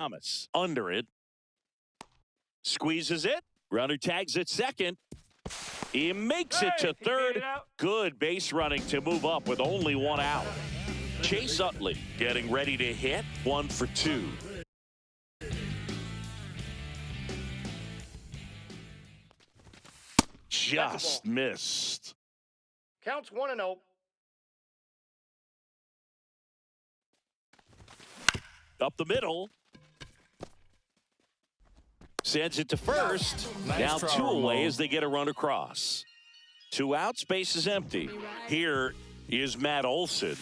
Thomas under it. Squeezes it. Runner tags at second. He makes it to third. Good base running to move up with only one out. Chase Utley getting ready to hit. 1 for 2. Just missed. Counts 1-0. Up the middle. Sends it to first. Now 2 away as they get a run across. 2 outs, base is empty. Here is Matt Olson.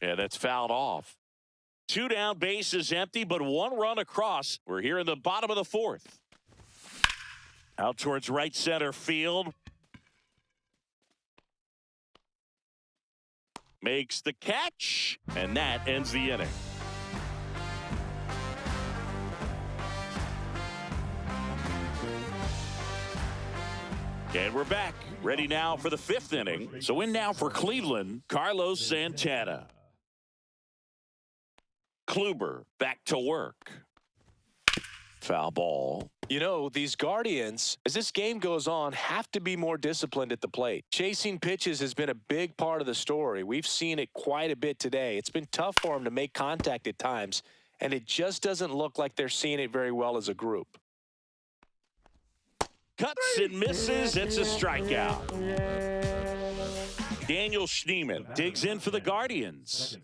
Yeah, that's fouled off. 2 down, base is empty, but 1 run across. We're here in the bottom of the 4th. Out towards right center field. Makes the catch, and that ends the inning. And we're back, ready now for the 5th inning. So in now for Cleveland, Carlos Santana. Kluber back to work. Foul ball. You know, these Guardians, as this game goes on, have to be more disciplined at the plate. Chasing pitches has been a big part of the story. We've seen it quite a bit today. It's been tough for them to make contact at times, and it just doesn't look like they're seeing it very well as a group. Cuts and misses. It's a strikeout. Daniel Schneemann digs in for the Guardians.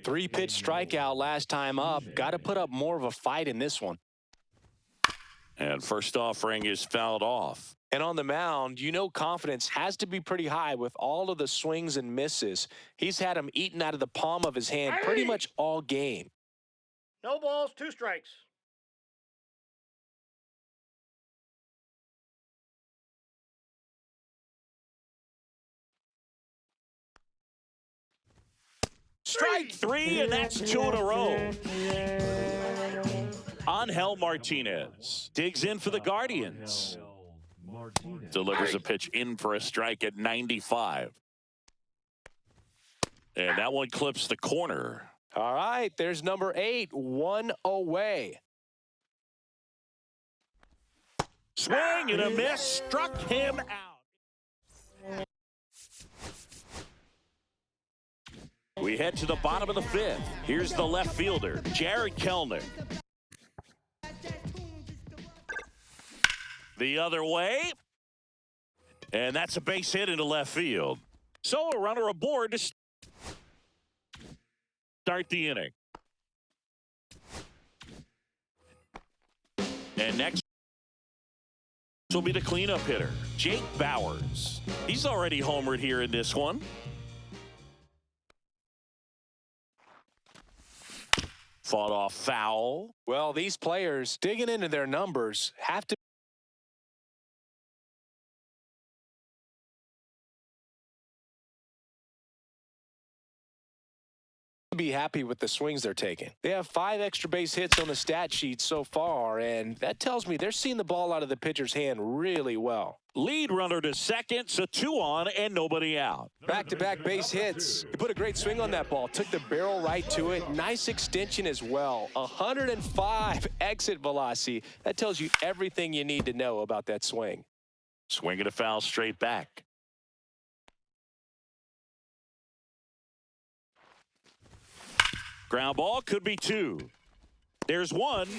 3-pitch strikeout last time up. Got to put up more of a fight in this one. And first offering is fouled off. And on the mound, you know confidence has to be pretty high with all of the swings and misses. He's had them eaten out of the palm of his hand pretty much all game. No balls, 2 strikes. Strike 3, and that's 2 in a row. Angel Martinez digs in for the Guardians. Delivers a pitch in for a strike at 95. And that one clips the corner. All right, there's number 8, 1 away. Swing and a miss, struck him out. We head to the bottom of the 5th. Here's the left fielder, Jared Kelenic. The other way. And that's a base hit into left field. So a runner aboard to start the inning. And next will be the cleanup hitter, Jake Bauers. He's already homered here in this one. Fought off foul. Well, these players digging into their numbers have to be happy with the swings they're taking. They have 5 extra base hits on the stat sheet so far, and that tells me they're seeing the ball out of the pitcher's hand really well. Lead runner to second, so 2 on and nobody out. Back-to-back base hits. He put a great swing on that ball. Took the barrel right to it. Nice extension as well. 105 exit velocity. That tells you everything you need to know about that swing. Swinging a foul straight back. Ground ball could be 2. There's 1.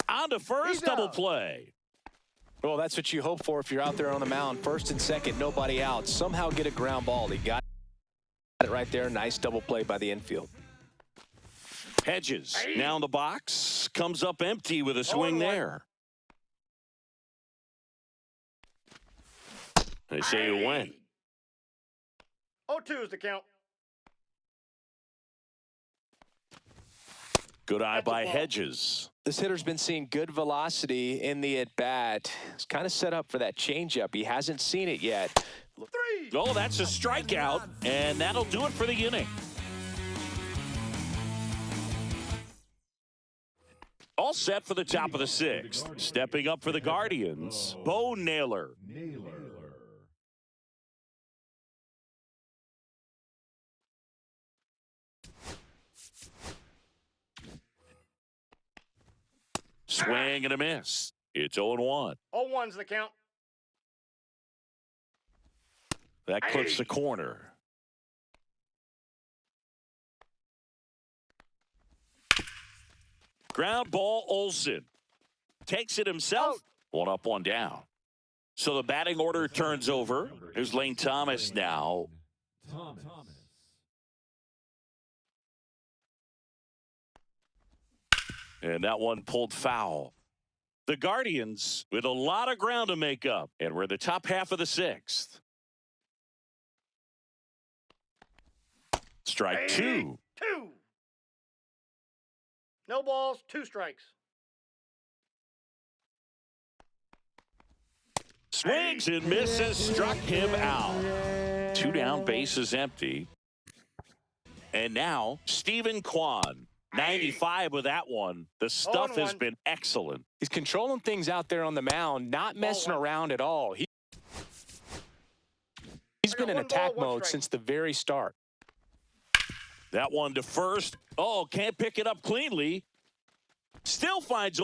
On to first, double play. Well, that's what you hope for if you're out there on the mound. First and second, nobody out. Somehow get a ground ball. He got it right there. Nice double play by the infield. Hedges now in the box. Comes up empty with a swing there. They say it went. 0-2 is the count. Good eye by Hedges. This hitter's been seeing good velocity in the at-bat. He's kind of set up for that changeup. He hasn't seen it yet. 3. Oh, that's a strikeout, and that'll do it for the inning. All set for the top of the 6th. Stepping up for the Guardians, Bo Naylor. Swing and a miss. It's 0-1. 0-1's the count. That clips the corner. Ground ball, Olson. Takes it himself. One up, one down. So the batting order turns over. Here's Lane Thomas now. And that one pulled foul. The Guardians with a lot of ground to make up. And we're in the top half of the sixth. Strike two. 2. No balls, 2 strikes. Swings and misses, struck him out. 2 down, bases empty. And now, Stephen Kwan, 95 with that one. The stuff has been excellent. He's controlling things out there on the mound, not messing around at all. He's been in attack mode since the very start. That one to first. Oh, can't pick it up cleanly. Still finds a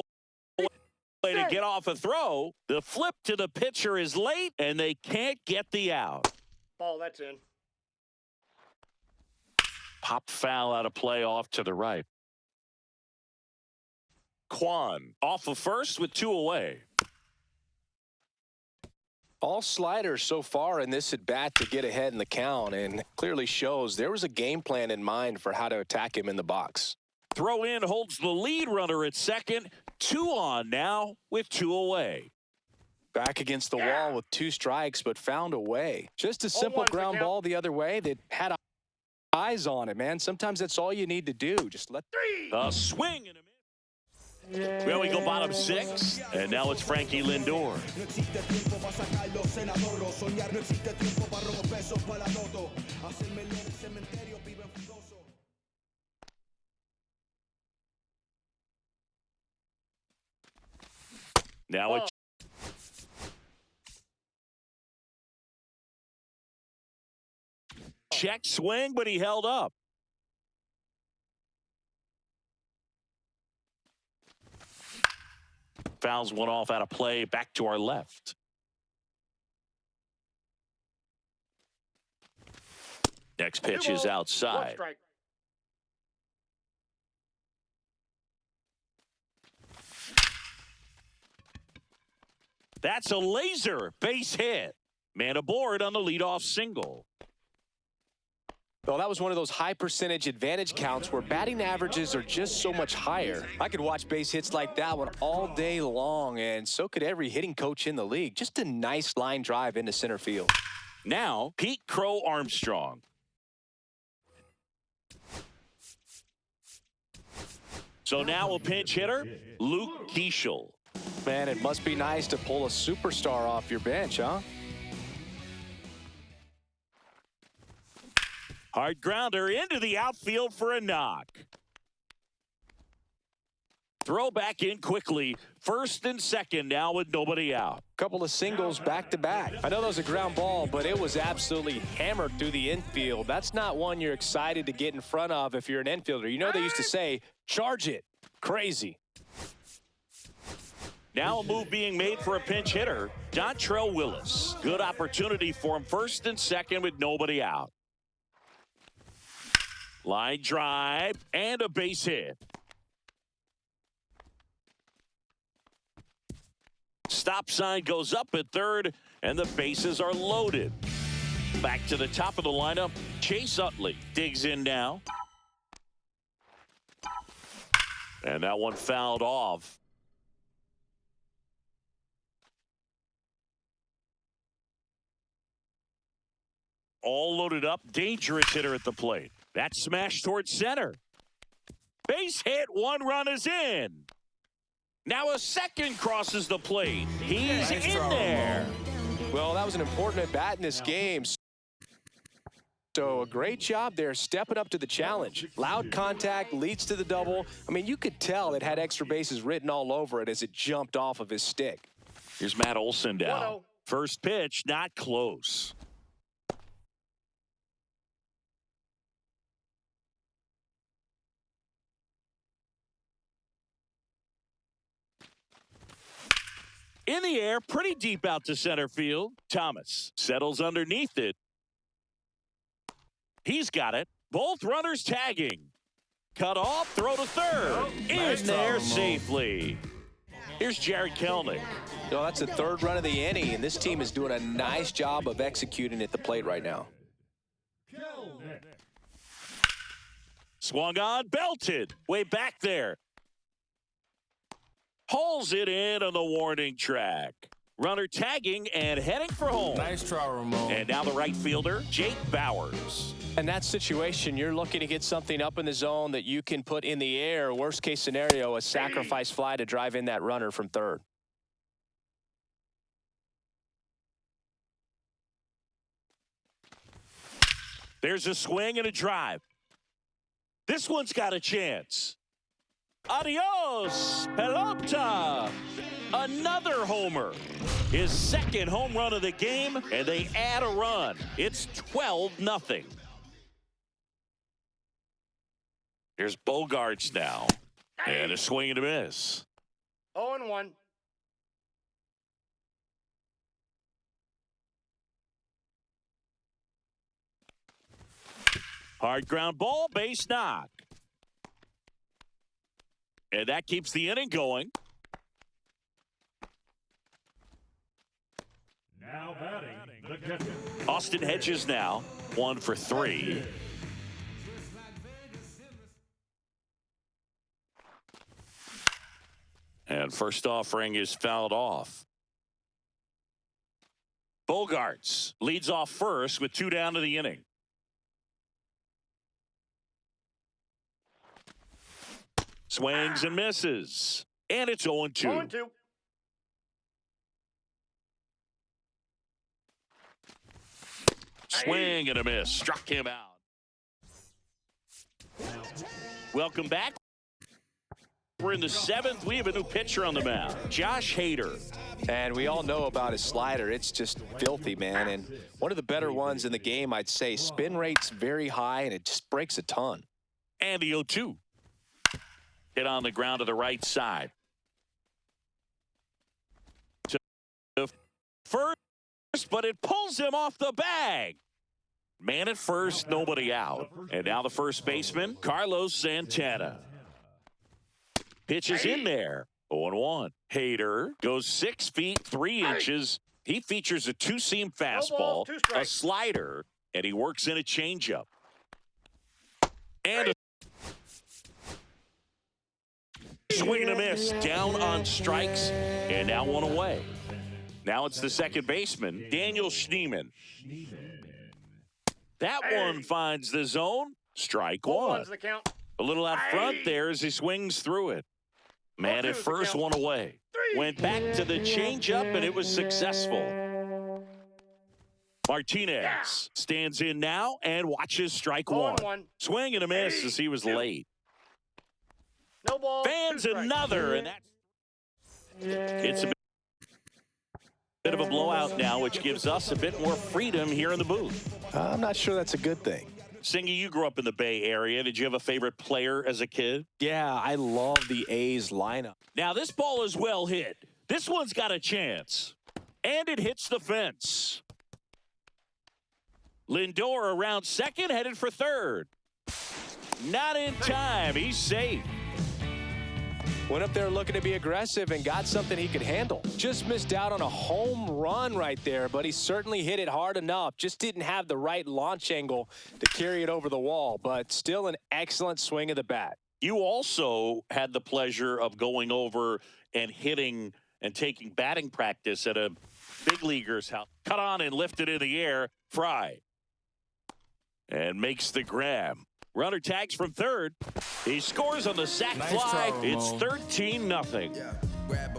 way to get off a throw. The flip to the pitcher is late, and they can't get the out. Ball, that's in. Pop foul out of play off to the right. Kwan off of first with 2 away. All sliders so far in this at-bat to get ahead in the count, and clearly shows there was a game plan in mind for how to attack him in the box. Throw in holds the lead runner at second. 2 on now with 2 away. Back against the wall with 2 strikes, but found a way. Just a simple ground ball the other way that had eyes on it, man. Sometimes that's all you need to do. Just let 3. A swing and a miss. Well, we go bottom 6, and now it's Frankie Lindor. Now it's check swing, but he held up. Fouls one off out of play, back to our left. Next pitch is outside. That's a laser base hit. Man aboard on the leadoff single. Well, that was one of those high percentage advantage counts where batting averages are just so much higher. I could watch base hits like that one all day long, and so could every hitting coach in the league. Just a nice line drive into center field. Now, Pete Crow Armstrong. So now a pinch hitter, Luke Keeschel. Man, it must be nice to pull a superstar off your bench, huh? Hard grounder into the outfield for a knock. Throw back in quickly. First and second now with nobody out. Couple of singles back-to-back. I know that was a ground ball, but it was absolutely hammered through the infield. That's not one you're excited to get in front of if you're an infielder. You know they used to say, charge it. Crazy. Now a move being made for a pinch hitter, Dontrell Willis. Good opportunity for him first and second with nobody out. Line drive and a base hit. Stop sign goes up at third, and the bases are loaded. Back to the top of the lineup, Chase Utley digs in now. And that one fouled off. All loaded up, dangerous hitter at the plate. That smash towards center. Base hit, 1 run is in. Now a second crosses the plate. He's in there. Well, that was an important at-bat in this game. So a great job there stepping up to the challenge. Loud contact leads to the double. I mean, you could tell it had extra bases written all over it as it jumped off of his stick. Here's Matt Olson down. 1-0. First pitch, not close. In the air, pretty deep out to center field. Thomas settles underneath it. He's got it. Both runners tagging. Cut off, throw to third. In there safely. Here's Jared Kelnick. That's the third run of the inning, and this team is doing a nice job of executing at the plate right now. Swung on, belted. Way back there. Hauls it in on the warning track. Runner tagging and heading for home. Nice try, Ramon. And now the right fielder, Jake Bowers. In that situation, you're looking to get something up in the zone that you can put in the air. Worst case scenario, a sacrifice fly to drive in that runner from third. There's a swing and a drive. This one's got a chance. Adios, pelota. Another homer. His second home run of the game, and they add a run. It's 12-0. Here's Bogarts now. And a swing and a miss. 0-1. Hard ground ball, base knock. And that keeps the inning going. Now batting the catcher. Austin Hedges now, 1 for 3. And first offering is fouled off. Bogarts leads off first with 2 down to the inning. Swings and misses. And it's 0-2. 0-2. Swing and a miss. Struck him out. Welcome back. We're in the 7th. We have a new pitcher on the mound, Josh Hader. And we all know about his slider. It's just filthy, man. And one of the better ones in the game, I'd say. Spin rate's very high, and it just breaks a ton. And the 0-2. Hit on the ground to the right side. To first, but it pulls him off the bag. Man at first, nobody out. And now the first baseman, Carlos Santana. Pitches in there. 0-1. Hader goes 6 feet 3 inches. He features a 2-seam fastball, a slider, and he works in a changeup. And a swing and a miss. Down on strikes, and now 1 away. Now it's the second baseman, Daniel Schneemann. That one finds the zone. Strike 1. The count. A little out front there as he swings through it. Man at first, 1 away. Went back to the changeup, and it was successful. Martinez stands in now and watches strike 1. Swing and a miss as he was late. No ball. Fans another, and that's it's a bit of a blowout now, which gives us a bit more freedom here in the booth. I'm not sure that's a good thing. Singy, you grew up in the Bay Area. Did you have a favorite player as a kid? Yeah, I love the A's lineup. Now, this ball is well hit. This one's got a chance. And it hits the fence. Lindor around second, headed for third. Not in time. He's safe. Went up there looking to be aggressive and got something he could handle. Just missed out on a home run right there, but he certainly hit it hard enough. Just didn't have the right launch angle to carry it over the wall, but still an excellent swing of the bat. You also had the pleasure of going over and hitting and taking batting practice at a big leaguer's house. Cut on and lifted in the air. Fry. And makes the grab. Runner tags from third. He scores on the sac fly. It's 13-0.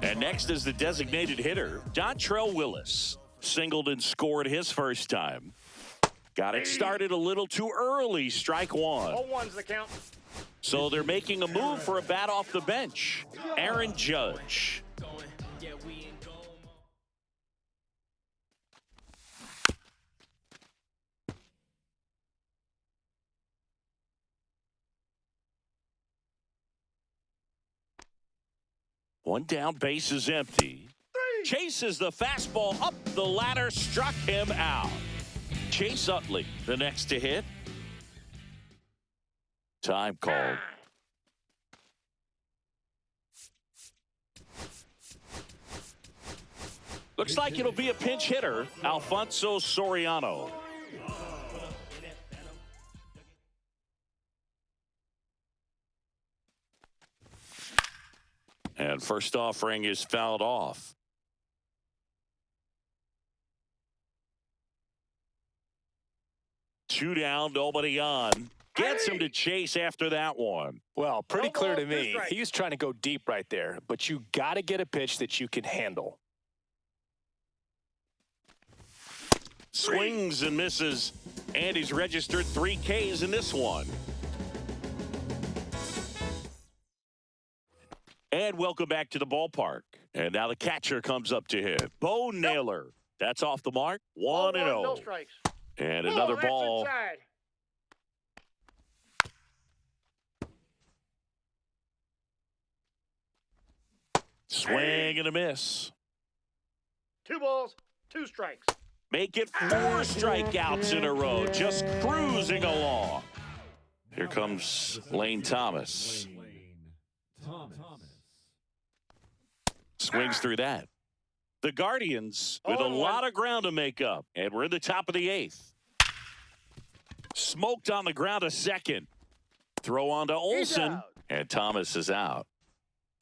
And next is the designated hitter, Dontrell Willis. Singled and scored his first time. Got it started a little too early. Strike 1. 0-1's the count. So they're making a move for a bat off the bench. Aaron Judge. One down, base is empty. Chases the fastball up the ladder, struck him out. Chase Utley, the next to hit. Time called. Looks like it'll be a pinch hitter, Alfonso Soriano. And first offering is fouled off. Two down, nobody on. Gets him to chase after that one. Well, pretty No clear ball, to me. strike. He was trying to go deep right there, but you got to get a pitch that you can handle. Swings and misses, and he's registered 3 Ks in this one. And welcome back to the ballpark. And now the catcher comes up to hit. Bo Naylor. That's off the mark. 1-0. No strikes. And another That's ball. inside. Swing and a miss. 2 balls, 2 strikes. Make it 4 strikeouts in a row. Just cruising along. Here comes Lane Thomas. Swings through that. The Guardians with a 0-1. lot of ground to make up. And we're in the top of the 8th. Smoked on the ground to second. Throw on to Olsen. out. And Thomas is out.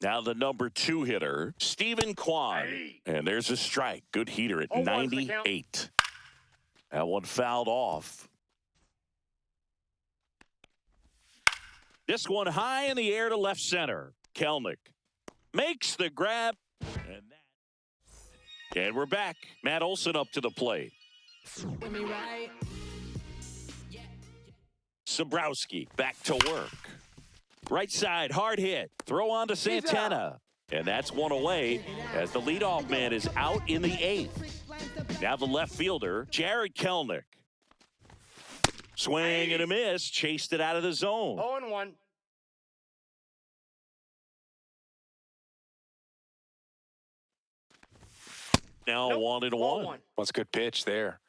Now the number 2 hitter, Stephen Kwan. Hey. And there's a strike. Good heater at 0-1's the count. 98. That one fouled off. This one high in the air to left center. Kelnick makes the grab. And we're back. Matt Olson up to the plate. Sobrowski back to work. Right side, hard hit. Throw on to Santana. And that's one away as the leadoff man is out in the 8th. Now the left fielder, Jared Kelnick. Swing and a miss. Chased it out of the zone. 0-1. Now Nope. 1-1. Ball 1. What's a good pitch there.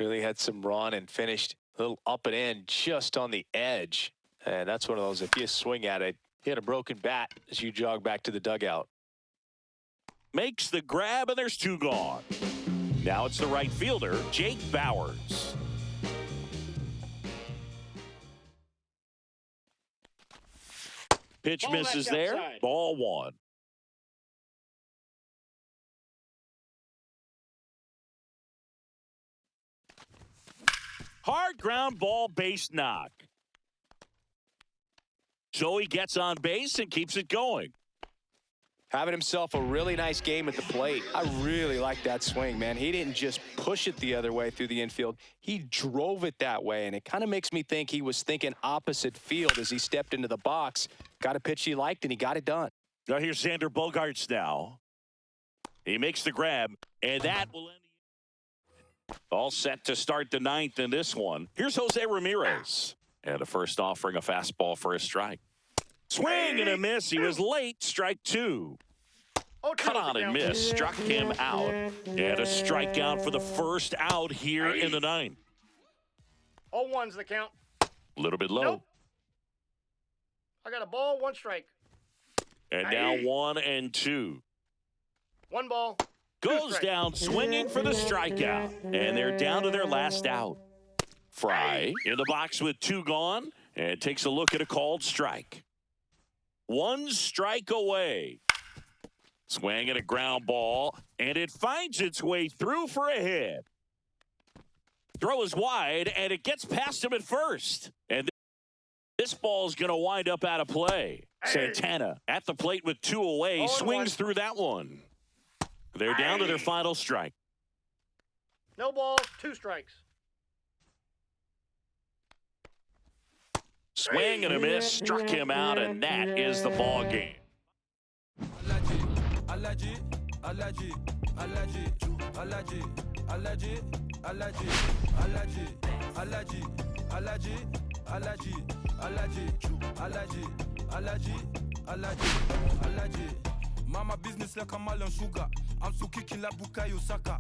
Really had some run and finished a little up and in just on the edge. And that's one of those, if you swing at it, hit a broken bat as you jog back to the dugout. Makes the grab, and there's 2 gone. Now it's the right fielder, Jake Bowers. Pitch Ball misses back there. outside. Ball 1. Hard ground ball, base knock. So he gets on base and keeps it going. Having himself a really nice game at the plate. I really like that swing, man. He didn't just push it the other way through the infield. He drove it that way, and it kind of makes me think he was thinking opposite field as he stepped into the box. Got a pitch he liked, and he got it done. Now here's Xander Bogaerts now. He makes the grab, and that will end. All set to start the 9th in this one. Here's Jose Ramirez. And a first offering, a fastball for a strike. Swing and a miss. He was late. Strike 2. Cut on and miss. Struck him out. And a strikeout for the first out here in the 9th. 0-1's the count. A little bit low. Nope. I got a ball, 1 strike. And now 1-2. 1 ball. Goes strike. down swinging for the strikeout. And they're down to their last out. Fry in the box with 2 gone. And takes a look at a called strike. 1 strike away. Swing at a ground ball. And it finds its way through for a hit. Throw is wide. And it gets past him at first. And this ball is going to wind up out of play. Santana at the plate with 2 away. 0-1. Swings through that one. They're down to their final strike. No ball, 2 strikes. Swing and a miss. Struck him out, and that is the ball game. Mama business like a melon sugar. I'm still kicking like Bukayo Saka.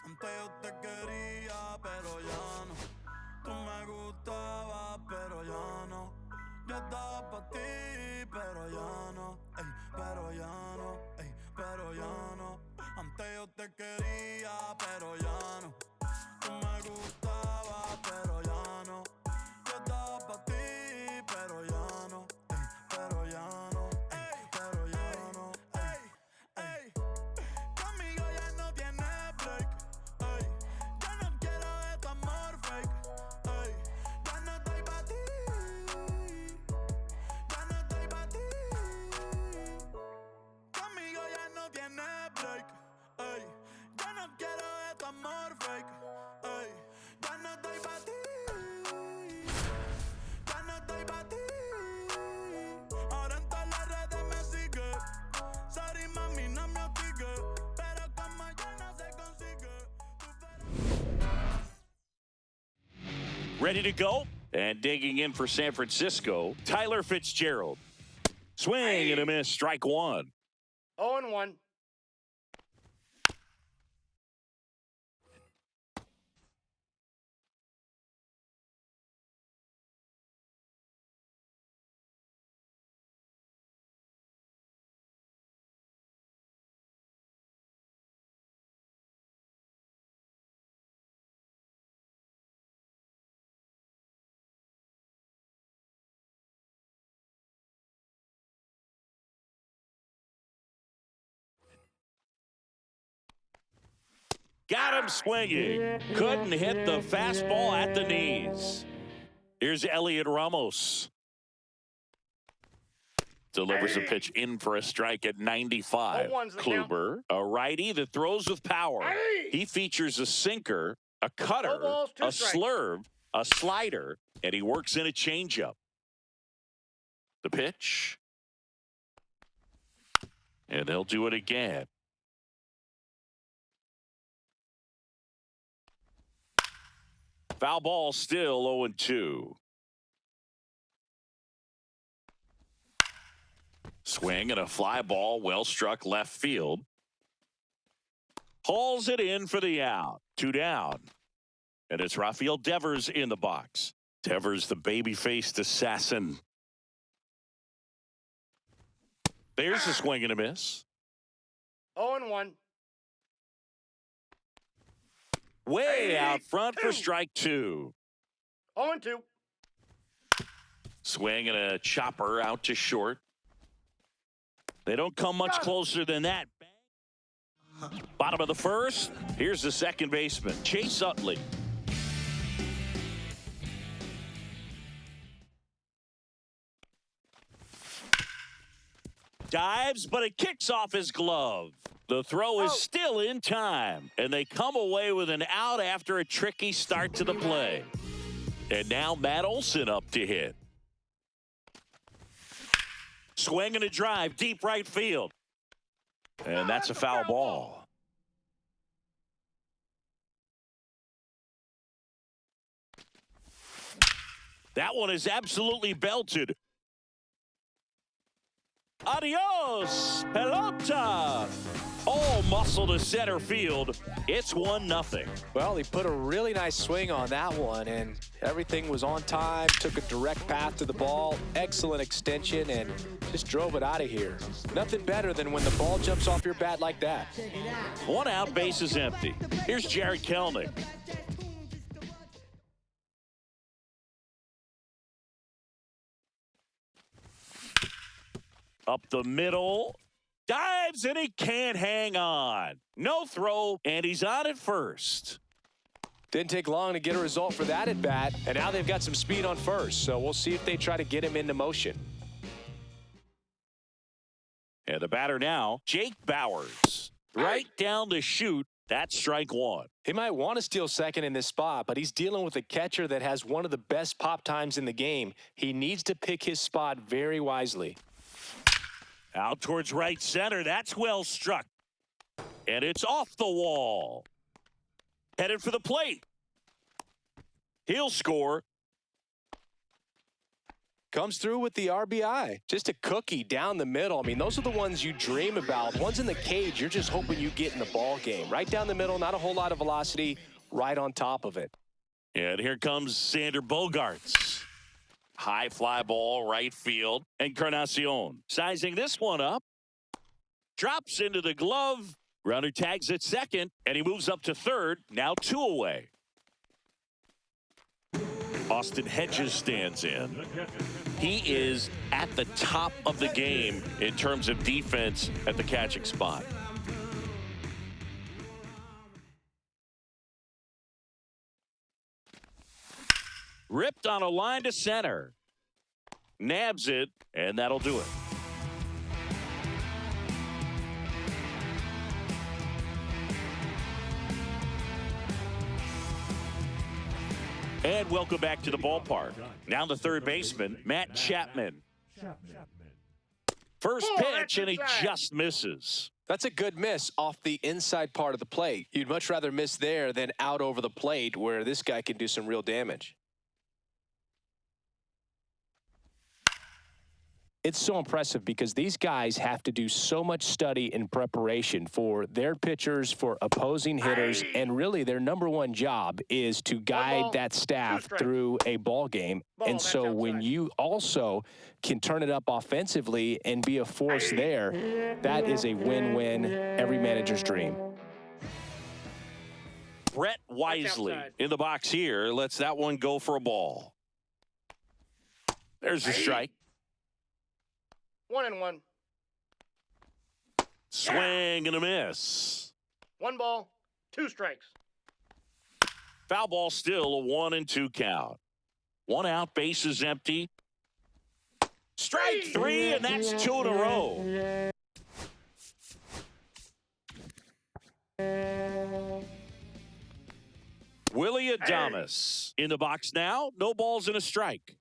Antes yo te quería, pero ya no. Tú me gustabas, pero ya no. Yo estaba pa' ti, pero ya no. Ey, pero ya no, ey, pero ya no. Antes yo te quería, pero ya no. Tú me gustabas, pero ya no. Yo estaba pa' ti, pero ya no. Ey, pero ya no, ey, pero ya no. Ey, ey. Conmigo ya no tienes break. Ey, yo no quiero de tu amor fake. Ey, ya no estoy pa' ti. Ya no estoy pa' ti. Conmigo ya no tienes break. Ey, yo no quiero de tu amor fake. Ey, ya no estoy pa' ti. Ya no estoy pa' ti. Ahora en todas las redes me sigue. Sorry mami, no me hostigue. Pero como ya no se consigue. Ready to go? And digging in for San Francisco, Tyler Fitzgerald. Swing and a miss, strike one. 0-1. Got him swinging. Couldn't hit the fastball at the knees. Here's Elliot Ramos. Delivers a pitch in for a strike at 95. 0-1's the count. Kluber, a righty that throws with power. Hey! He features a sinker, a cutter, No balls, 2 a strikes. slurve, a slider, and he works in a changeup. The pitch. And they'll do it again. Foul ball, still 0-2. Swing and a fly ball, well struck left field. Hauls it in for the out. 2 down. And it's Rafael Devers in the box. Devers, the baby-faced assassin. There's a swing and a miss. 0-1. Way out front for strike 2. 0-2. Swing and a chopper out to short. They don't come much closer than that. Bottom of the first. Here's the second baseman, Chase Utley. Dives, but it kicks off his glove. The throw is still in time, and they come away with an out after a tricky start to the play. And now Matt Olson up to hit. Swing and a drive, deep right field. And that's a foul ball. That one is absolutely belted. Adios, pelota. All muscle to center field. It's 1-0. Well, he put a really nice swing on that one, and everything was on time, took a direct path to the ball, excellent extension, and just drove it out of here. Nothing better than when the ball jumps off your bat like that. 1 out, base is empty. Here's Jared Kelnick. Up the middle. Dives, and he can't hang on. No throw, and he's on at first. Didn't take long to get a result for that at bat, and now they've got some speed on first, so we'll see if they try to get him into motion. And the batter now, Jake Bowers. Right down the chute. That's strike 1. He might want to steal second in this spot, but he's dealing with a catcher that has one of the best pop times in the game. He needs to pick his spot very wisely. Out towards right center. That's well struck. And it's off the wall. Headed for the plate. He'll score. Comes through with the RBI. Just a cookie down the middle. I mean, those are the ones you dream about. Ones in the cage, you're just hoping you get in the ball game. Right down the middle, not a whole lot of velocity, right on top of it. And here comes Sander Bogarts. High fly ball, right field. Encarnacion sizing this one up. Drops into the glove. Runner tags at second, and he moves up to third. Now 2 away. Austin Hedges stands in. He is at the top of the game in terms of defense at the catching spot. Ripped on a line to center. Nabs it, and that'll do it. And welcome back to the ballpark. Now the third baseman, Matt Chapman. First pitch, and he just misses. That's a good miss off the inside part of the plate. You'd much rather miss there than out over the plate where this guy can do some real damage. It's so impressive because these guys have to do so much study and preparation for their pitchers, for opposing hitters, and really their number one job is to guide that staff through a ball game. And so when you also can turn it up offensively and be a force there, that is a win-win, every manager's dream. Brett Wisely in the box here lets that one go for a ball. There's a strike. 1-1. Swing and a miss. 1 ball, 2 strikes. Foul ball, still a 1-2 count. 1 out, base is empty. Strike 3, and that's 2 in a row. Willie Adames in the box now. No balls and a strike.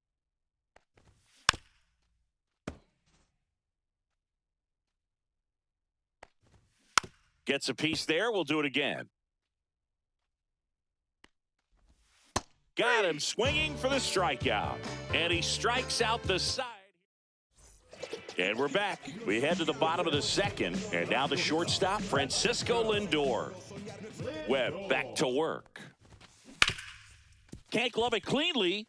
Gets a piece there. We'll do it again. Got him swinging for the strikeout. And he strikes out the side. And we're back. We head to the bottom of the second. And now the shortstop, Francisco Lindor. Webb back to work. Can't glove it cleanly.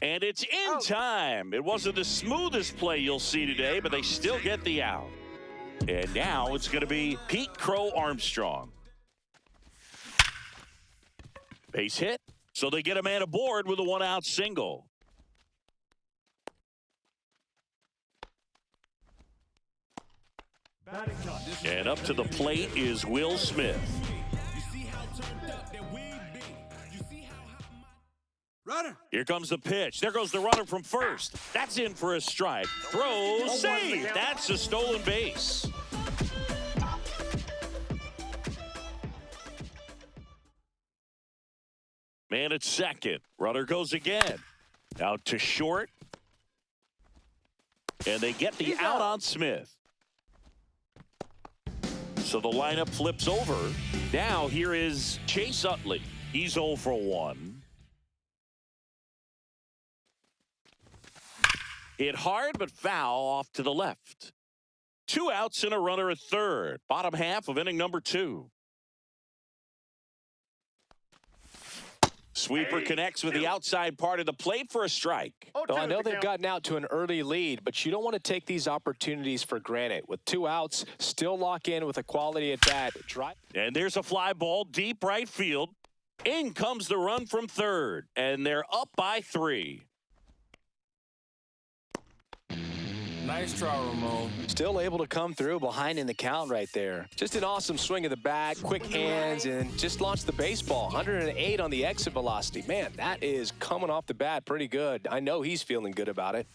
And it's in time. It wasn't the smoothest play you'll see today, but they still get the out. And now it's going to be Pete Crow Armstrong. Base hit. So they get a man aboard with a 1-out single. And up to the plate is Will Smith. Runner. Here comes the pitch. There goes the runner from first. That's in for a strike. Throw, save. That's a stolen base. Man at second. Runner goes again. Out to short. And they get the out on Smith. So the lineup flips over. Now here is Chase Utley. He's 0 for 1. Hit hard, but foul off to the left. 2 outs and a runner at third. Bottom half of inning number 2. Sweeper connects with the outside part of the plate for a strike. Well, I know they've gotten out to an early lead, but you don't want to take these opportunities for granted. With 2 outs, still lock in with a quality at bat. And there's a fly ball deep right field. In comes the run from third, and they're up by 3. Nice try, Ramon. Still able to come through behind in the count right there. Just an awesome swing of the bat, quick hands, and just launched the baseball. 108 on the exit velocity. Man, that is coming off the bat pretty good. I know he's feeling good about it.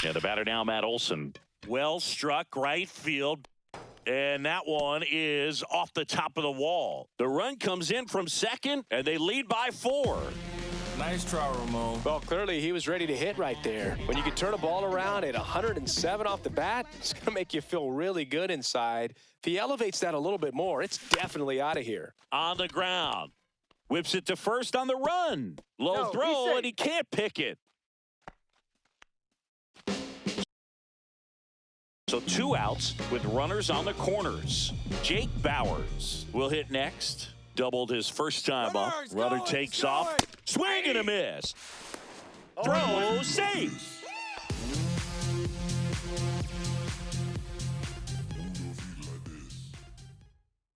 Yeah, the batter now, Matt Olson. Well struck right field. And that one is off the top of the wall. The run comes in from second, and they lead by 4. Nice try, Ramon. Well, clearly he was ready to hit right there. When you can turn a ball around at 107 off the bat, it's going to make you feel really good inside. If he elevates that a little bit more, it's definitely out of here. On the ground. Whips it to first on the run. Low throw, and he can't pick it. So 2 outs with runners on the corners. Jake Bowers will hit next. Doubled his first time up. Runner takes off. Swing and a miss. Throw, save.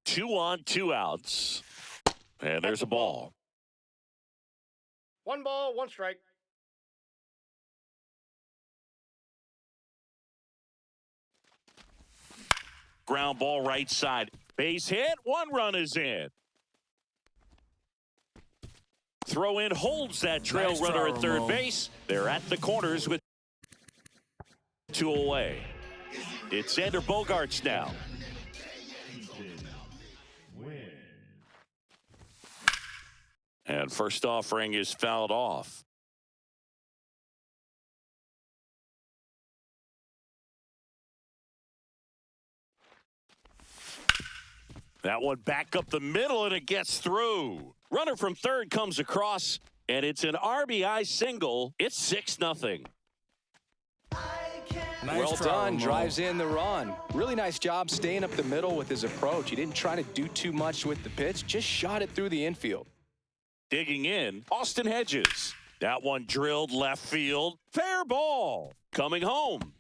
Two on, 2 outs. And there's a ball. 1 ball, 1 strike. Ground ball right side. Base hit. 1 run is in. Throw in holds that trail runner at third base. They're at the corners with 2 away. It's Xander Bogaerts now. And first offering is fouled off. That one back up the middle, and it gets through. Runner from third comes across, and it's an RBI single. It's 6-0. Well done. Drives in the run. Really nice job staying up the middle with his approach. He didn't try to do too much with the pitch, just shot it through the infield. Digging in, Austin Hedges. That one drilled left field. Fair ball. Coming home.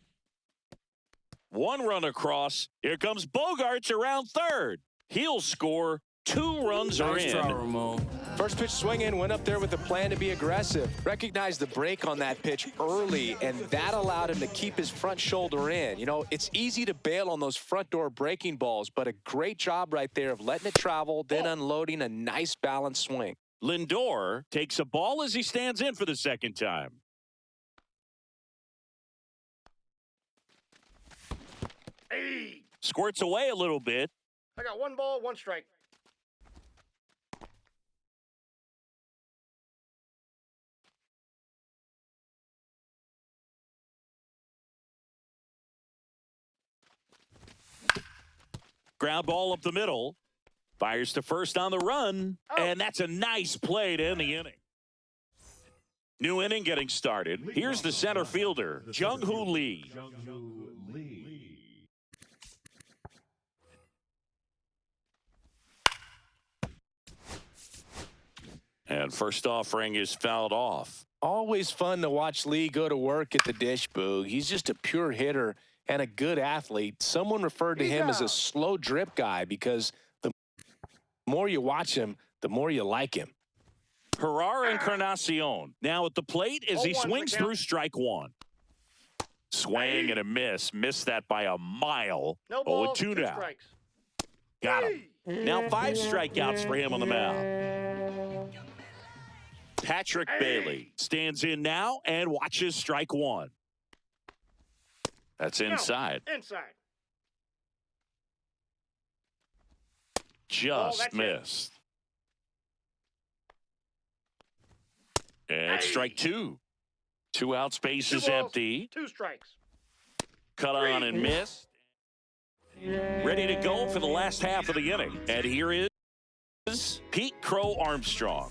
1 run across. Here comes Bogaerts around third. He'll score. 2 runs are in. First pitch swinging, went up there with a plan to be aggressive. Recognized the break on that pitch early, and that allowed him to keep his front shoulder in. You know, it's easy to bail on those front door breaking balls, but a great job right there of letting it travel, then unloading a nice balanced swing. Lindor takes a ball as he stands in for the second time. Hey, Squirts away a little bit. I got 1 ball, 1 strike. Ground ball up the middle. Fires to first on the run. Oh. And that's a nice play to end the inning. New inning getting started. Here's the center fielder, Jung-Hoo Lee. Jung-Hoo Lee. And first offering is fouled off. Always fun to watch Lee go to work at the dish, Boog. He's just a pure hitter and a good athlete. Someone referred to him as a slow drip guy because the more you watch him, the more you like him. Herrera Encarnacion now at the plate as he swings through strike one. Swing and a miss. Missed that by a mile. No ball, 0-2 2 now. strikes. Got him. Now 5 strikeouts for him on the mound. Patrick Bailey stands in now and watches strike one. That's inside. No, inside. Just missed. And strike 2. 2 outs, base is empty. 2 strikes. Cut on and missed. Ready to go for the last half of the inning. And here is Pete Crow Armstrong.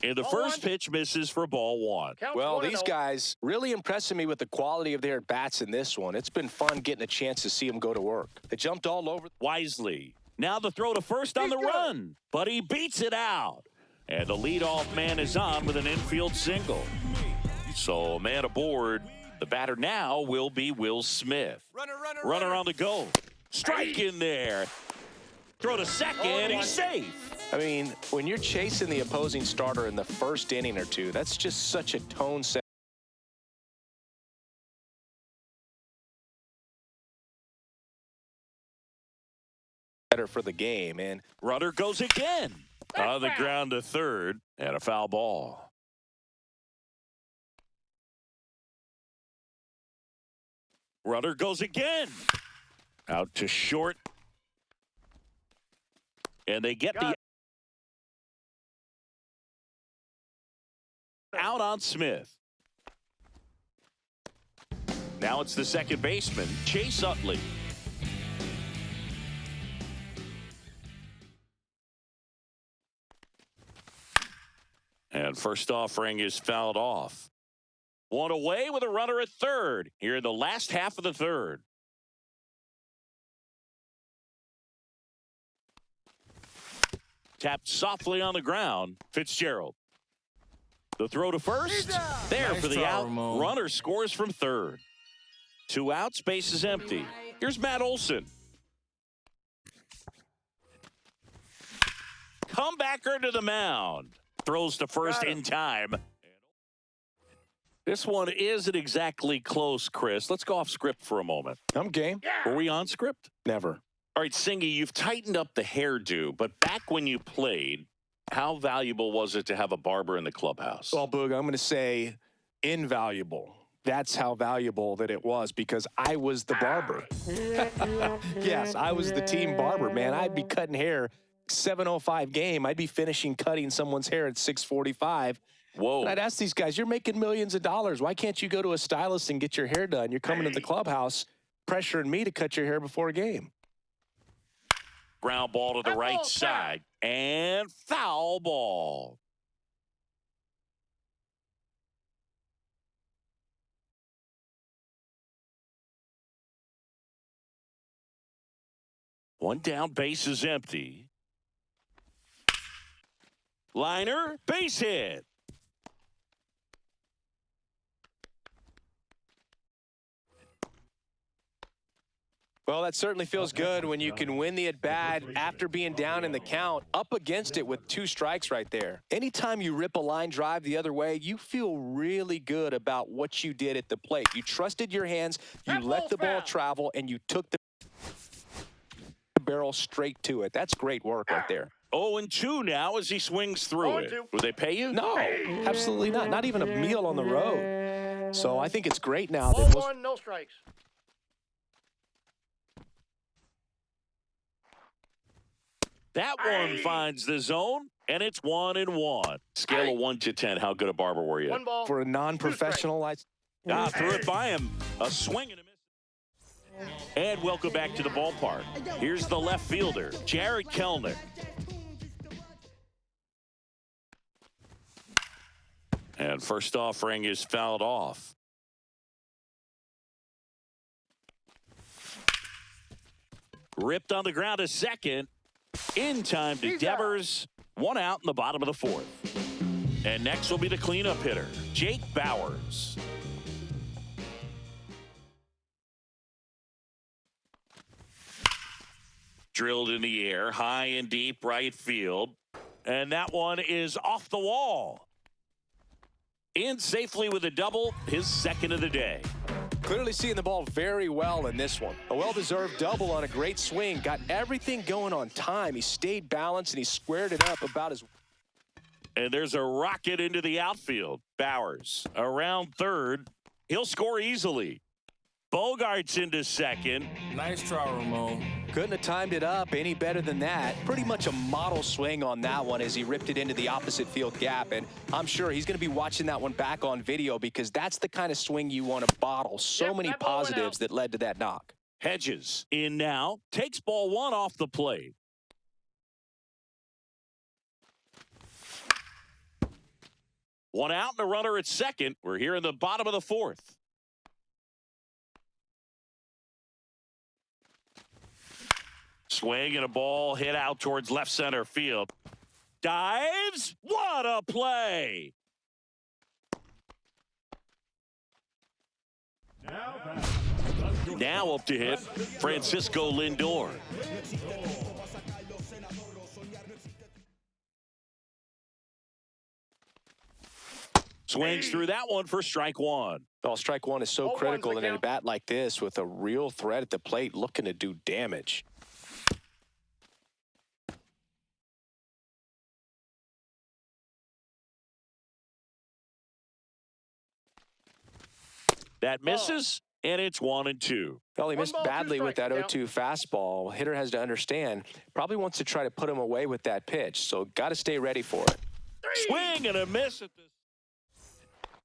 And the first pitch misses for ball 1. Well, these guys really impressing me with the quality of their at-bats in this one. It's been fun getting a chance to see them go to work. They jumped all over. Wisely. Now the throw to first on the run. But he beats it out. And the leadoff man is on with an infield single. So, man aboard. The batter now will be Will Smith. Runner on the go. Strike in there. Throw to second. He's safe. I mean, when you're chasing the opposing starter in the first inning or two, that's just such a tone set. Better for the game, and runner goes again. On the ground to third, and a foul ball. Runner goes again. Out to short. And they get the out on Smith. Now it's the second baseman, Chase Utley. And first offering is fouled off. One away with a runner at third here in the last half of the third. Tapped softly on the ground. Fitzgerald. The throw to first. There for the out. Runner scores from third. 2 outs, base is empty. Here's Matt Olson. Comebacker to the mound. Throws to first in time. This one isn't exactly close, Chris. Let's go off script for a moment. I'm game. Were we on script? Never. All right, Singy, you've tightened up the hairdo, but back when you played, how valuable was it to have a barber in the clubhouse? Well, Boog, I'm going to say invaluable. That's how valuable that it was because I was the barber. Yes, I was the team barber, man. I'd be cutting hair 7:05 game. I'd be finishing cutting someone's hair at 6:45. Whoa. And I'd ask these guys, you're making millions of dollars. Why can't you go to a stylist and get your hair done? You're coming to the clubhouse pressuring me to cut your hair before a game. Ground ball to the right side. And foul ball. One down, base is empty. Liner, base hit. Well, that certainly feels good when you can win the at-bat after being down in the count, up against it with 2 strikes right there. Anytime you rip a line drive the other way, you feel really good about what you did at the plate. You trusted your hands, you let the ball travel, and you took the barrel straight to it. That's great work right there. 0-2 now as he swings through it. 0-2. Would they pay you? No, absolutely not. Not even a meal on the road. So I think it's great now Ball that one, no strikes. That one finds the zone, and it's 1-1. Scale of 1 to 10. How good a barber were you? One ball. for a non-professional, Threw it by him. A swing and a miss. And welcome back to the ballpark. Here's the left fielder, Jared Kelnick. And first offering is fouled off. Ripped on the ground to second. In time to Devers. 1 out in the bottom of the 4th. And next will be the cleanup hitter, Jake Bauers. Drilled in the air, high and deep right field. And that one is off the wall. In safely with a double, his second of the day. clearly seeing the ball very well in this one. A well-deserved double on a great swing. Got everything going on time. He stayed balanced, and he squared it up about as... And there's a rocket into the outfield. Bauers around third. He'll score easily. Bogart's into second. Nice try, Ramon. Couldn't have timed it up any better than that. Pretty much a model swing on that one as he ripped it into the opposite field gap. And I'm sure he's going to be watching that one back on video because that's the kind of swing you want to bottle. So many positives that led to that knock. Hedges in now. Takes ball one off the plate. One out and a runner at second. We're here in the bottom of the fourth. Swing and a ball hit out towards left center field. Dives. What a play. Now up to hit Francisco Lindor. Swings through that one for strike one. Well, strike one is so critical in a bat like this with a real threat at the plate looking to do damage. That misses, and it's 1-2. Well, he missed badly with that 0-2 fastball. Hitter has to understand, probably wants to try to put him away with that pitch, so got to stay ready for it. Swing and a miss at this.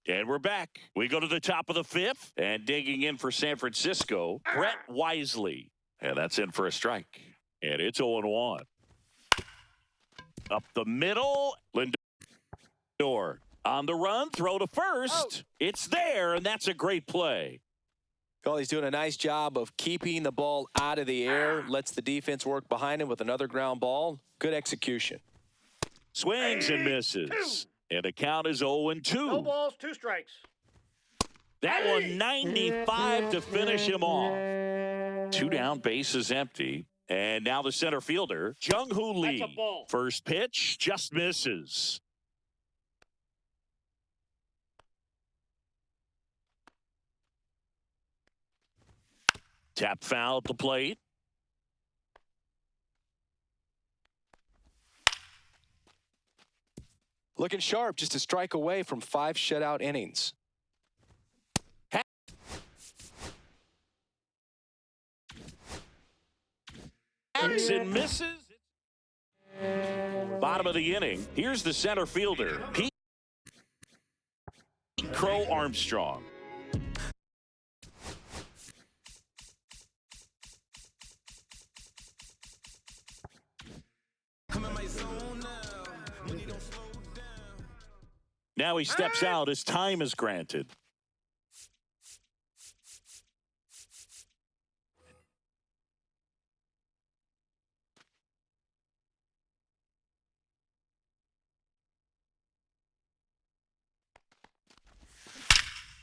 And we're back. We go to the top of the fifth, and digging in for San Francisco, Brett Wisely. And that's in for a strike. And it's 0-1. Up the middle, Lindor. On the run, throw to first. It's there, and that's a great play. Well, he's doing a nice job of keeping the ball out of the air. Lets the defense work behind him with another ground ball. Good execution. Swings and misses. And the count is 0-2. No balls, 2 strikes. That one 95 to finish him off. 2 down, bases empty. And now the center fielder, Jung-Hoo Lee. That's a ball. First pitch just misses. Tap foul at the plate. Looking sharp, just a strike away from 5 shutout innings. And misses. Bottom of the inning. Here's the center fielder, Pete Crow Armstrong. Now he steps out as time is granted.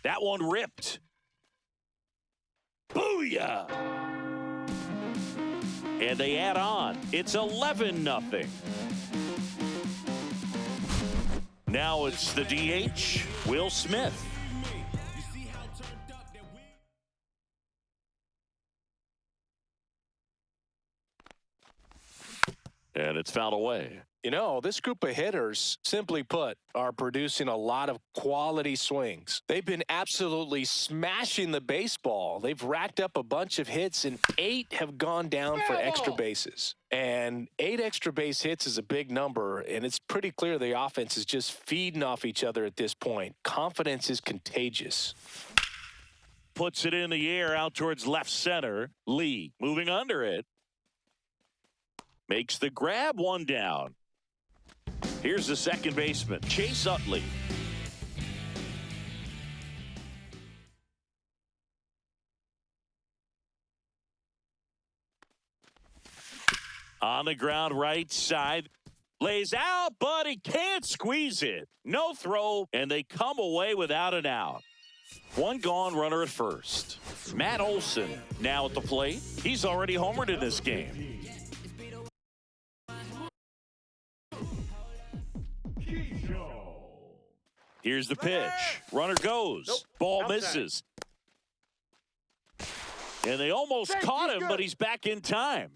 That one ripped. Booyah! And they add on. It's 11-0. Now it's the DH, Will Smith. And it's fouled away. You know, this group of hitters, simply put, are producing a lot of quality swings. They've been absolutely smashing the baseball. They've racked up a bunch of hits, and 8 have gone down for extra bases. And 8 extra base hits is a big number, and it's pretty clear the offense is just feeding off each other at this point. Confidence is contagious. Puts it in the air out towards left center. Lee moving under it. Makes the grab, 1 down. Here's the second baseman, Chase Utley. On the ground, right side. Lays out, but he can't squeeze it. No throw, and they come away without an out. 1 gone, runner at first. Matt Olson now at the plate. He's already homered in this game. Here's the pitch. Runner goes. Nope. Ball Outside. misses. And they almost Thank caught you, him, good. but he's back in time.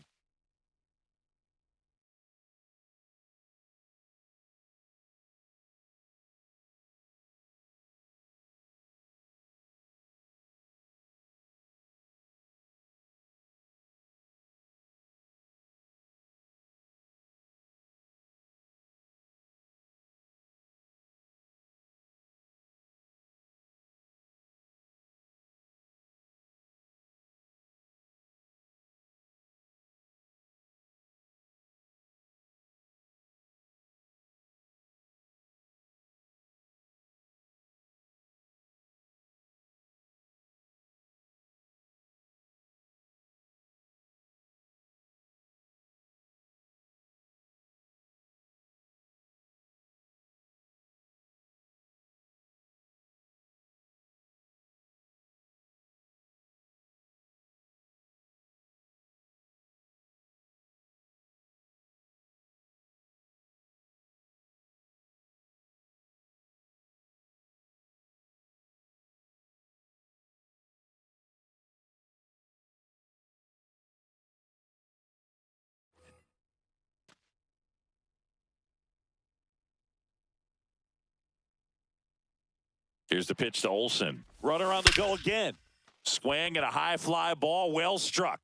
Here's the pitch to Olson. Runner on the go again. Swing and a high fly ball, well struck.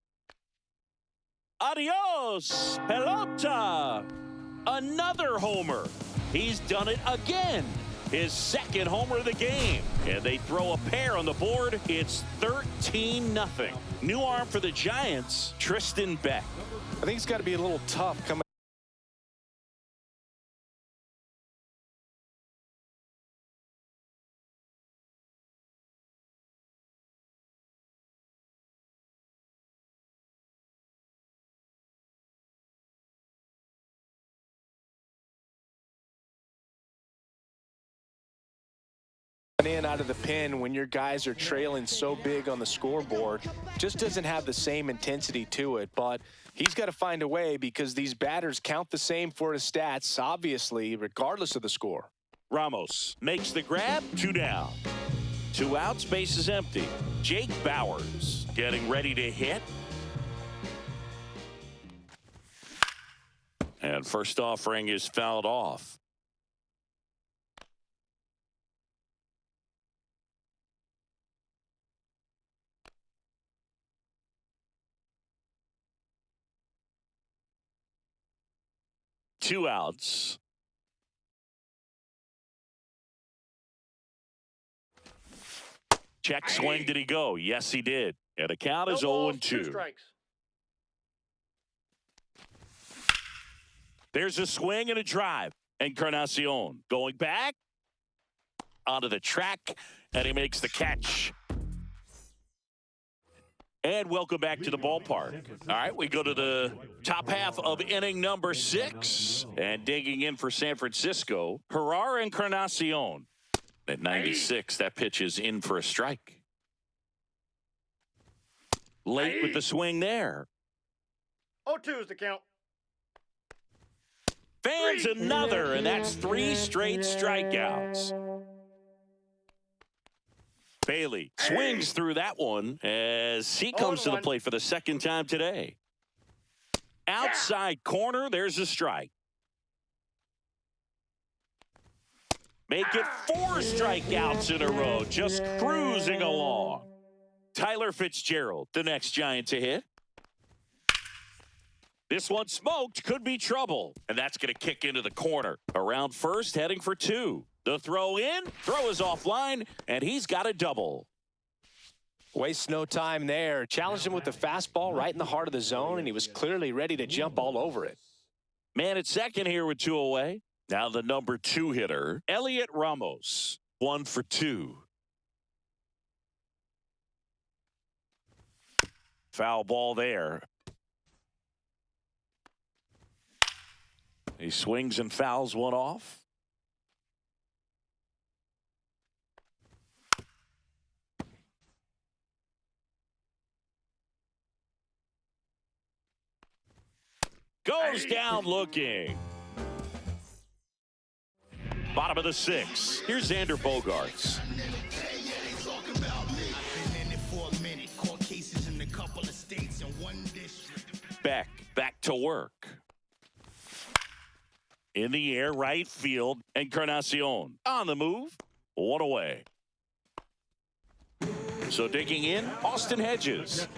Adios, pelota. Another homer. He's done it again. His second homer of the game. And they throw a pair on the board. It's 13-0. New arm for the Giants, Tristan Beck. I think it's got to be a little tough coming. In out of the pen when your guys are trailing so big on the scoreboard just doesn't have the same intensity to it, but he's got to find a way because these batters count the same for his stats, obviously, regardless of the score. Ramos makes the grab, 2 down. 2 outs, base is empty. Jake Bowers getting ready to hit. And first offering is fouled off. Two outs. Check swing. Did he go? Yes, he did. And the count is 0-2. 2 strikes. There's a swing and a drive. Encarnacion going back onto the track, and he makes the catch. And welcome back to the ballpark. All right, we go to the top half of inning number 6. And digging in for San Francisco, Gerard Encarnacion. At 96, that pitch is in for a strike. Late with the swing there. 0-2 is the count. Fans another, and that's 3 straight strikeouts. Bailey swings through that one as he comes to the plate for the second time today. Outside corner, there's a strike. Make it 4 strikeouts in a row, just cruising along. Tyler Fitzgerald, the next Giant to hit. This one smoked, could be trouble. And that's going to kick into the corner. Around first, heading for 2. The throw in, throw is offline, and he's got a double. Wastes no time there. Challenged him with the fastball right in the heart of the zone, and he was clearly ready to jump all over it. Man at second here with 2 away. Now the number 2 hitter, Elliot Ramos, 1 for 2. Foul ball there. He swings and fouls one off. Goes down looking. Bottom of the 6th. Here's Xander Bogaerts. Beck back to work. In the air, right field, Encarnacion on the move. 1 away. So digging in, Austin Hedges.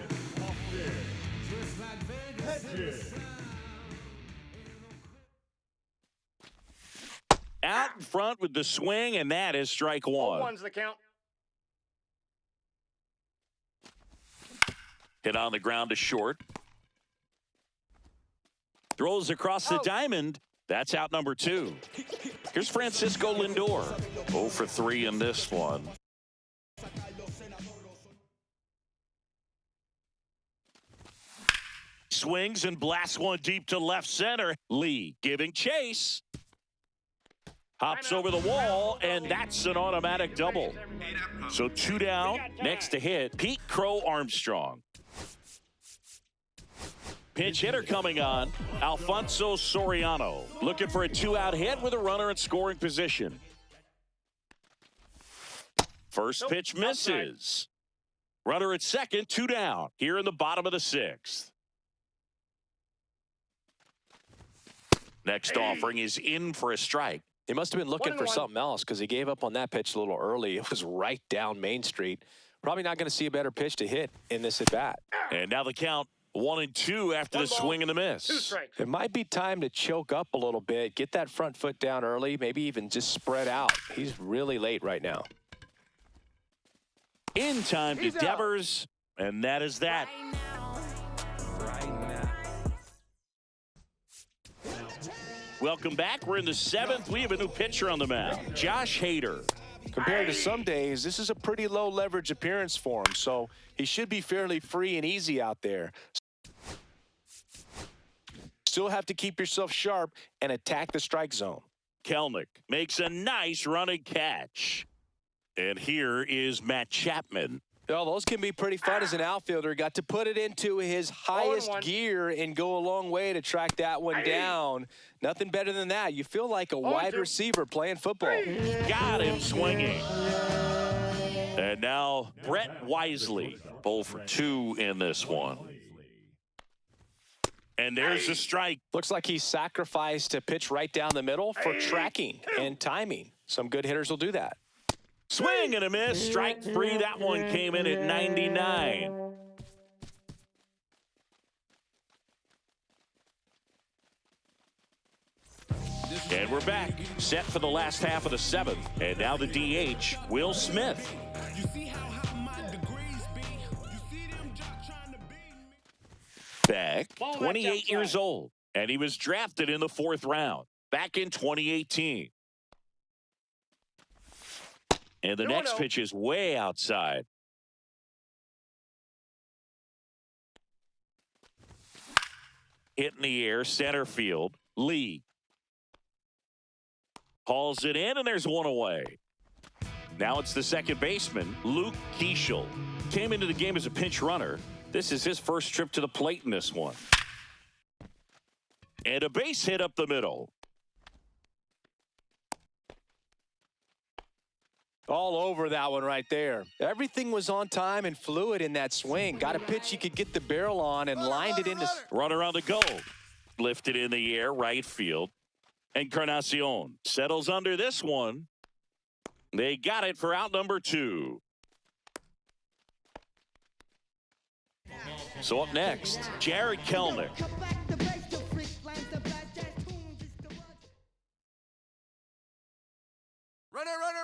Out in front with the swing, and that is strike 1. 1's the count. Hit on the ground to short. Throws across the diamond. That's out number 2. Here's Francisco Lindor. 0 for 3 in this one. Swings and blasts one deep to left center. Lee giving chase. Hops over the wall, and that's an automatic double. So 2 down. Next to hit, Pete Crow Armstrong. Pinch hitter coming on, Alfonso Soriano. Looking for a 2-out hit with a runner in scoring position. First pitch misses. Runner at second, 2 down. Here in the bottom of the 6th. Next offering is in for a strike. He must have been looking for something else because he gave up on that pitch a little early. It was right down Main Street. Probably not going to see a better pitch to hit in this at-bat. And now the count 1-2 after the swing and the miss. 2 strikes. It might be time to choke up a little bit, get that front foot down early, maybe even just spread out. He's really late right now. In time to Devers, and that is that. Welcome back. We're in the 7th. We have a new pitcher on the mound, Josh Hader. Compared to some days, this is a pretty low leverage appearance for him, so he should be fairly free and easy out there. Still have to keep yourself sharp and attack the strike zone. Kelnick makes a nice running catch. And here is Matt Chapman. Oh, those can be pretty fun as an outfielder. Got to put it into his highest gear and go a long way to track that one down. Nothing better than that. You feel like a wide receiver playing football. Got him swinging. And now Brett Wisely. 0 for 2 in this one. And there's a strike. Looks like he sacrificed a pitch right down the middle for tracking and timing. Some good hitters will do that. Swing and a miss. Strike 3. That one came in at 99. And we're back. Set for the last half of the 7th. And now the DH, Will Smith. Beck, 28 years old. And he was drafted in the 4th round back in 2018. And the next pitch is way outside. Hit in the air, center field. Lee hauls it in, and there's 1 away. Now it's the second baseman, Luke Keeschel. Came into the game as a pinch runner. This is his first trip to the plate in this one. And a base hit up the middle. All over that one right there. Everything was on time and fluid in that swing. Got a pitch you could get the barrel on and lined it into. Runner on the go. Lifted in the air, right field. Encarnacion settles under this one. They got it for out number 2. So up next, Jared Kelnick.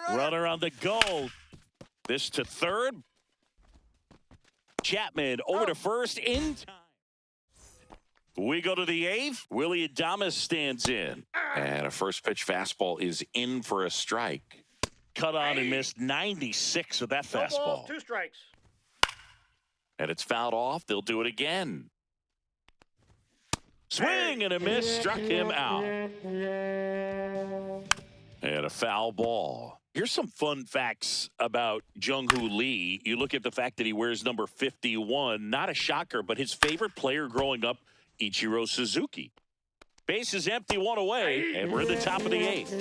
Runner on the goal. This to third. Chapman over to first in time. We go to the 8th. Willie Adames stands in. And a first pitch fastball is in for a strike. Cut on and missed 96 with that No fastball. balls, 2 strikes. And it's fouled off. They'll do it again. Swing and a miss. Struck him out. And a foul ball. Here's some fun facts about Jung-Hoo Lee. You look at the fact that he wears number 51. Not a shocker, but his favorite player growing up, Ichiro Suzuki. Base is empty, 1 away, and we're at the top of the 8th.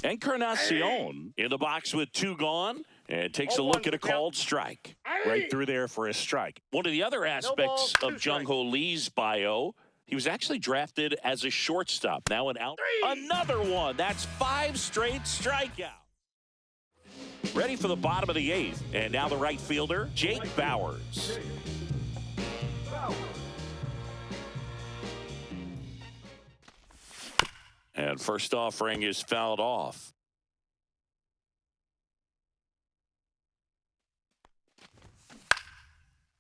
Encarnacion in the box with 2 gone, and takes a look at a called strike. Right through there for a strike. One of the other aspects of Jung-Ho Lee's bio, he was actually drafted as a shortstop. Now an out. Another one. That's 5 straight strikeouts. Ready for the bottom of the 8th. And now the right fielder, Jake Bowers. And first offering is fouled off.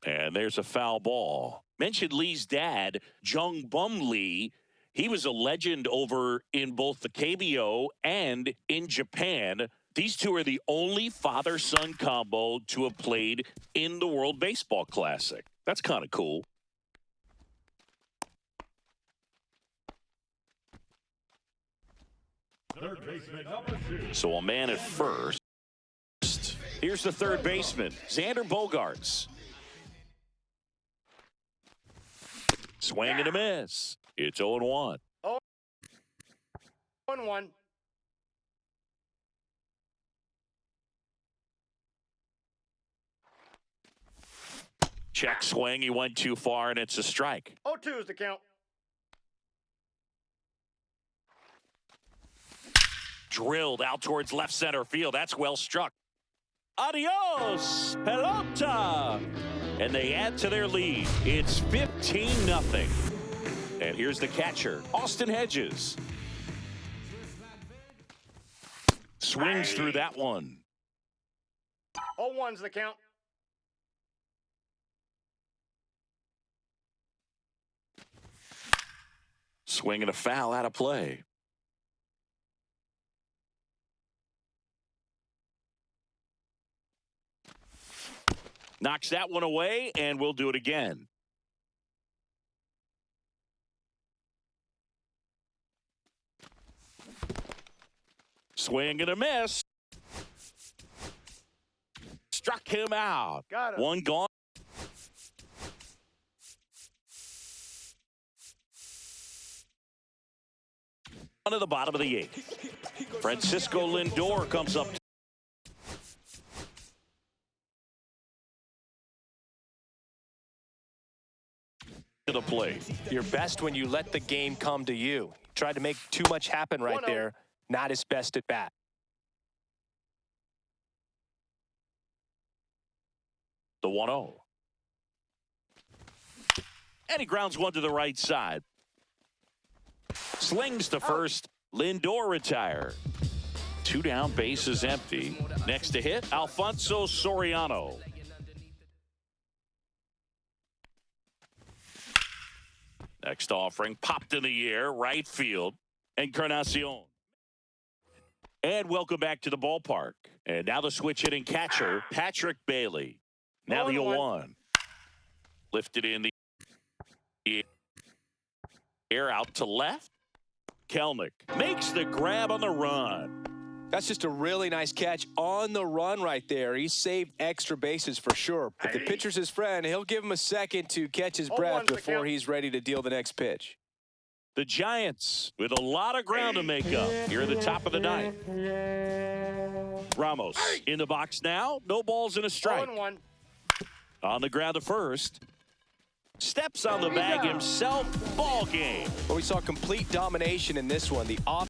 And there's a foul ball. Mentioned Lee's dad, Jung Bum Lee. He was a legend over in both the KBO and in Japan. These two are the only father-son combo to have played in the World Baseball Classic. That's kind of cool. Third baseman number 2. So a man at first. Here's the third baseman, Xander Bogaerts. Swing and a miss. It's 0-1. 1-1. Check swing. He went too far, and it's a strike. 0-2 is the count. Drilled out towards left center field. That's well struck. Adios, pelota. And they add to their lead. It's 15-0. And here's the catcher, Austin Hedges. Swings through that one. 0-1's the count. Swing and a foul out of play. Knocks that one away, and we'll do it again. Swing and a miss. Struck him out. Got him. One gone. On to the bottom of the 8th. Francisco Lindor comes up to the plate. You're best when you let the game come to you. Tried to make too much happen right 1-0. there. Not his best at bat. The 1-0. And he grounds one to the right side. Slings to first. Lindor retired. 2 down, bases empty. Next to hit, Alfonso Soriano. Next offering, popped in the air, right field. Encarnacion. And welcome back to the ballpark. And now the switch hitting catcher, Patrick Bailey. Now the 0-1. Lifted in the air out to left. Kelnick makes the grab on the run. That's just a really nice catch on the run right there. He saved extra bases for sure. If the pitcher's his friend, he'll give him a second to catch his breath before he's ready to deal the next pitch. The Giants with a lot of ground to make up here at the top of the 9th. Ramos in the box now. No balls and a strike. 0-1. On the ground to first. steps on the bag himself. Ball game. Well, we saw complete domination in this one. The